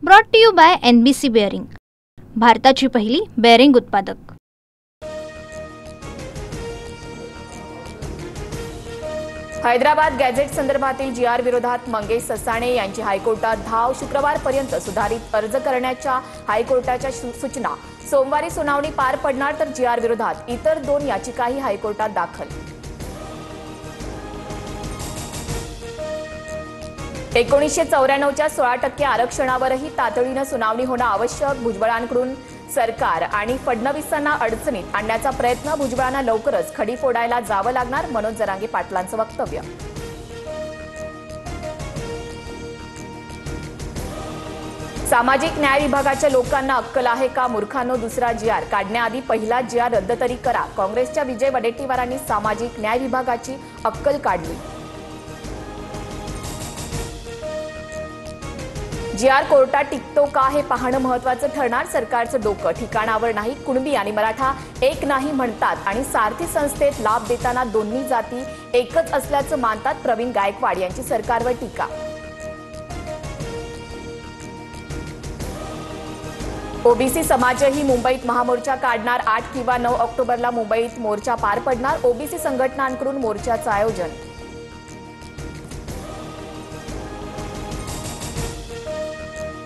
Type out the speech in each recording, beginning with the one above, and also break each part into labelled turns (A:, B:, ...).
A: Brought to you by NBC bearing, भारताची पहिली bearing उत्पादक।
B: हैदराबाद गॅझेट संदर्भातील GR विरोधात मंगेश ससाणे यांची हायकोर्टात धाव। शुक्रवारपर्यंत सुधारित अर्ज करण्याच्या हायकोर्टाच्या सूचना। सोमवारी सुनावणी पार पडणार, तर GR विरोधात इतर 2 याचिकाही हायकोर्टात दाखल। 1994च्या 16% आरक्षणावरही तातडीने सुनावणी होणं आवश्यक। भुजबळांकडून सरकार आणि फडणवीसांना अडचणीत आणण्याचा प्रयत्न। भुजबळांना लवकरच खडी फोडायला जावं लागणार, मनोज जरांगे पाटलांचं वक्तव्य। सामाजिक न्याय विभागाच्या लोकांना अक्कल आहे का? मूर्खांनो, दुसरा GR काढण्याआधी पहिला GR रद्द तरी करा। काँग्रेसच्या विजय वडेट्टीवारांनी सामाजिक न्याय विभागाची अक्कल काढली। GR कोर्टात टिकतो का हे पाहणं महत्त्वाचं ठरणार। सरकारचं डोकं ठिकाणावर नाही। कुणबी आणि मराठा एक नाही म्हणतात आणि सारथी संस्थेत लाभ देताना दोन्ही जाती एकच असल्याचं मानतात। प्रवीण गायकवाड यांची सरकारवर टीका। ओबीसी समाजही मुंबईत महामोर्चा काढणार। 8 किंवा 9 ऑक्टोबरला मुंबईत मोर्चा पार पडणार। ओबीसी संघटनांकडून मोर्चाचं आयोजन।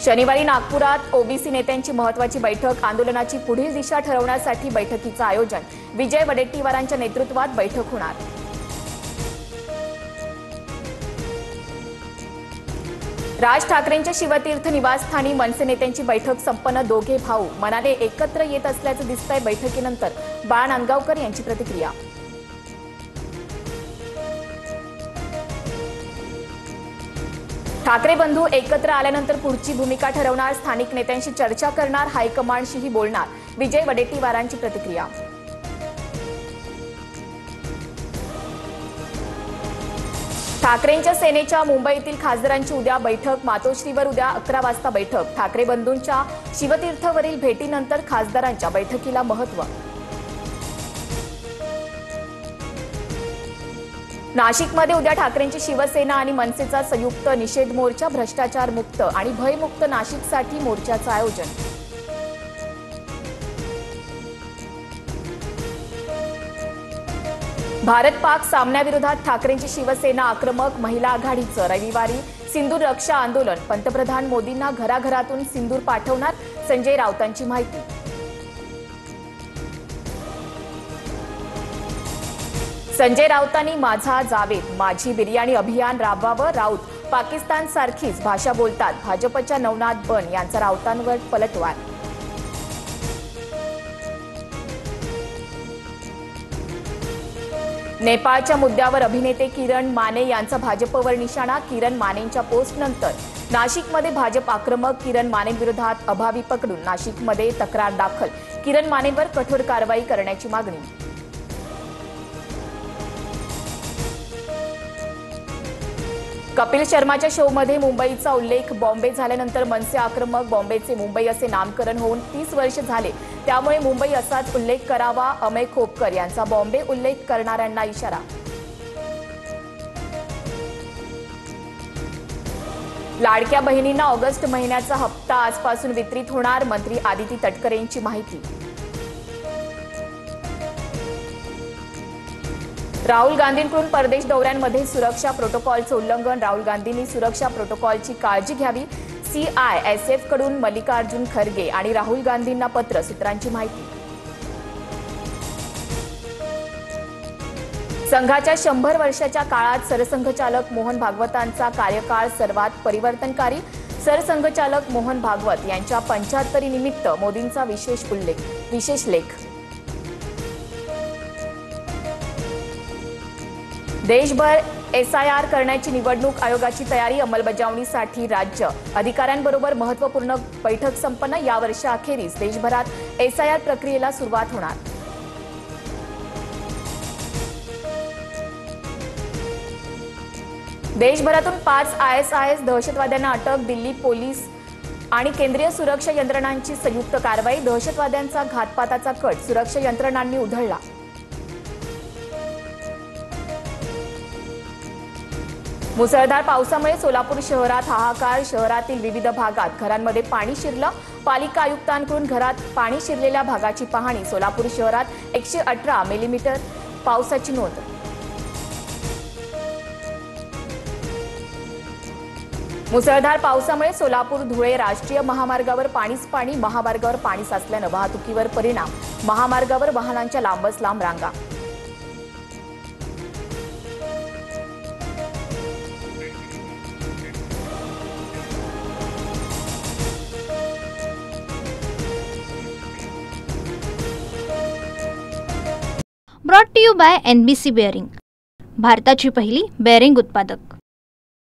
B: शनिवारी नागपुरात ओबीसी नेत्यांची महत्त्वाची बैठक। आंदोलनाची पुढील दिशा ठरवण्यासाठी बैठकीचं आयोजन। विजय वडेट्टीवारांच्या नेतृत्वात बैठक होणार। राज ठाकरेंच्या शिवतीर्थ निवासस्थानी मनसे नेत्यांची बैठक संपन्न। दोघे भाऊ मनाने एकत्र येत असल्याचं दिसतंय। बैठकीनंतर बाळा नांदगावकर यांची प्रतिक्रिया। ठाकरे बंधू एकत्र आल्यानंतर पुढची भूमिका ठरवणार। स्थानिक नेत्यांशी चर्चा करणार। हायकमांडशीही बोलणार। विजय वडेट्टीवारांची प्रतिक्रिया। ठाकरेंच्या सेनेच्या मुंबईतील खासदारांची उद्या बैठक। मातोश्रीवर उद्या 11 वाजता बैठक। ठाकरे बंधूंच्या शिवतीर्थवरील भेटीनंतर खासदारांच्या बैठकीला महत्त्व। नाशिकमध्ये उद्या ठाकरेंची शिवसेना आणि मनसेचा संयुक्त निषेध मोर्चा। भ्रष्टाचार मुक्त आणि भयमुक्त नाशिकसाठी मोर्चाचं आयोजन। भारत-पाक सामन्याविरोधात ठाकरेंची शिवसेना आक्रमक। महिला आघाडीचं रविवारी सिंदूर रक्षा आंदोलन। पंतप्रधान मोदींना घराघरातून सिंदूर पाठवणार, संजय राऊतांची माहिती। संजय राऊतांनी माझा जावेद माझी बिर्याणी अभियान राबवावं। राऊत पाकिस्तान सारखीच भाषा बोलतात। भाजपच्या नवनाथ बन यांचा राऊतांवर पलटवार। नेपाळच्या मुद्द्यावर अभिनेते किरण माने यांचा भाजपवर निशाणा। किरण मानेंच्या पोस्टनंतर नाशिकमध्ये भाजप आक्रमक। किरण मानेंविरोधात अभावी पकडून नाशिकमध्ये तक्रार दाखल। किरण मानेंवर कठोर कारवाई करण्याची मागणी। कपिल शर्माच्या शोमध्ये मुंबईचा उल्लेख। बॉम्बे झाल्यानंतर मनसे आक्रमक। बॉम्बेचे मुंबई असे नामकरण होऊन 30 वर्ष झाले, त्यामुळे मुंबई असाच उल्लेख करावा। अमय खोपकर यांचा बॉम्बे उल्लेख करणाऱ्यांना इशारा। लाडक्या बहिणींना ऑगस्ट महिन्याचा हप्ता आजपासून वितरित होणार। मंत्री आदिती तटकरेंची माहिती। राहुल गांधींकडून परदेश दौऱ्यांमध्ये सुरक्षा प्रोटोकॉलचं उल्लंघन। राहुल गांधींनी सुरक्षा प्रोटोकॉलची काळजी घ्यावी। CISF कडून मल्लिकार्जुन खरगे आणि राहुल गांधींना पत्र। सूत्रांची माहिती। संघाच्या 100 वर्षाच्या काळात सरसंघचालक मोहन भागवतांचा कार्यकाळ सर्वात परिवर्तनकारी। सरसंघचालक मोहन भागवत यांच्या 75 निमित्त मोदींचा विशेष लेख। देशभर SIR करण्याची निवडणूक आयोगाची तयारी। अंमलबजावणीसाठी राज्य अधिकाऱ्यांबरोबर महत्त्वपूर्ण बैठक संपन्न। या वर्षाअखेरीस देशभरात SIR प्रक्रियेला सुरुवात होणार। देशभरातून 5 ISIS दहशतवाद्यांना अटक। दिल्ली पोलीस आणि केंद्रीय सुरक्षा यंत्रणांची संयुक्त कारवाई। दहशतवाद्यांचा घातपाताचा कट सुरक्षा यंत्रणांनी उधळला। मुसळधार पावसामुळे सोलापूर शहरात हाहाकार. शहरातील विविध भागात घरांमध्ये पाणी शिरलं. पालिका आयुक्तांकडून घरात पाणी शिरलेल्या भागाची पाहणी. सोलापूर शहरात 118 मिलीमीटर पावसाची नोंद. मुसळधार पावसामुळे सोलापूर धुळे राष्ट्रीय महामार्गावर पाणीच पाणी. महामार्गावर पाणी साचल्यानं वाहतुकीवर परिणाम. महामार्गावर वाहनांच्या लांबच लांब रांगा.
A: Brought to you by NBC bearing, भारताची पहिली बेअरिंग उत्पादक.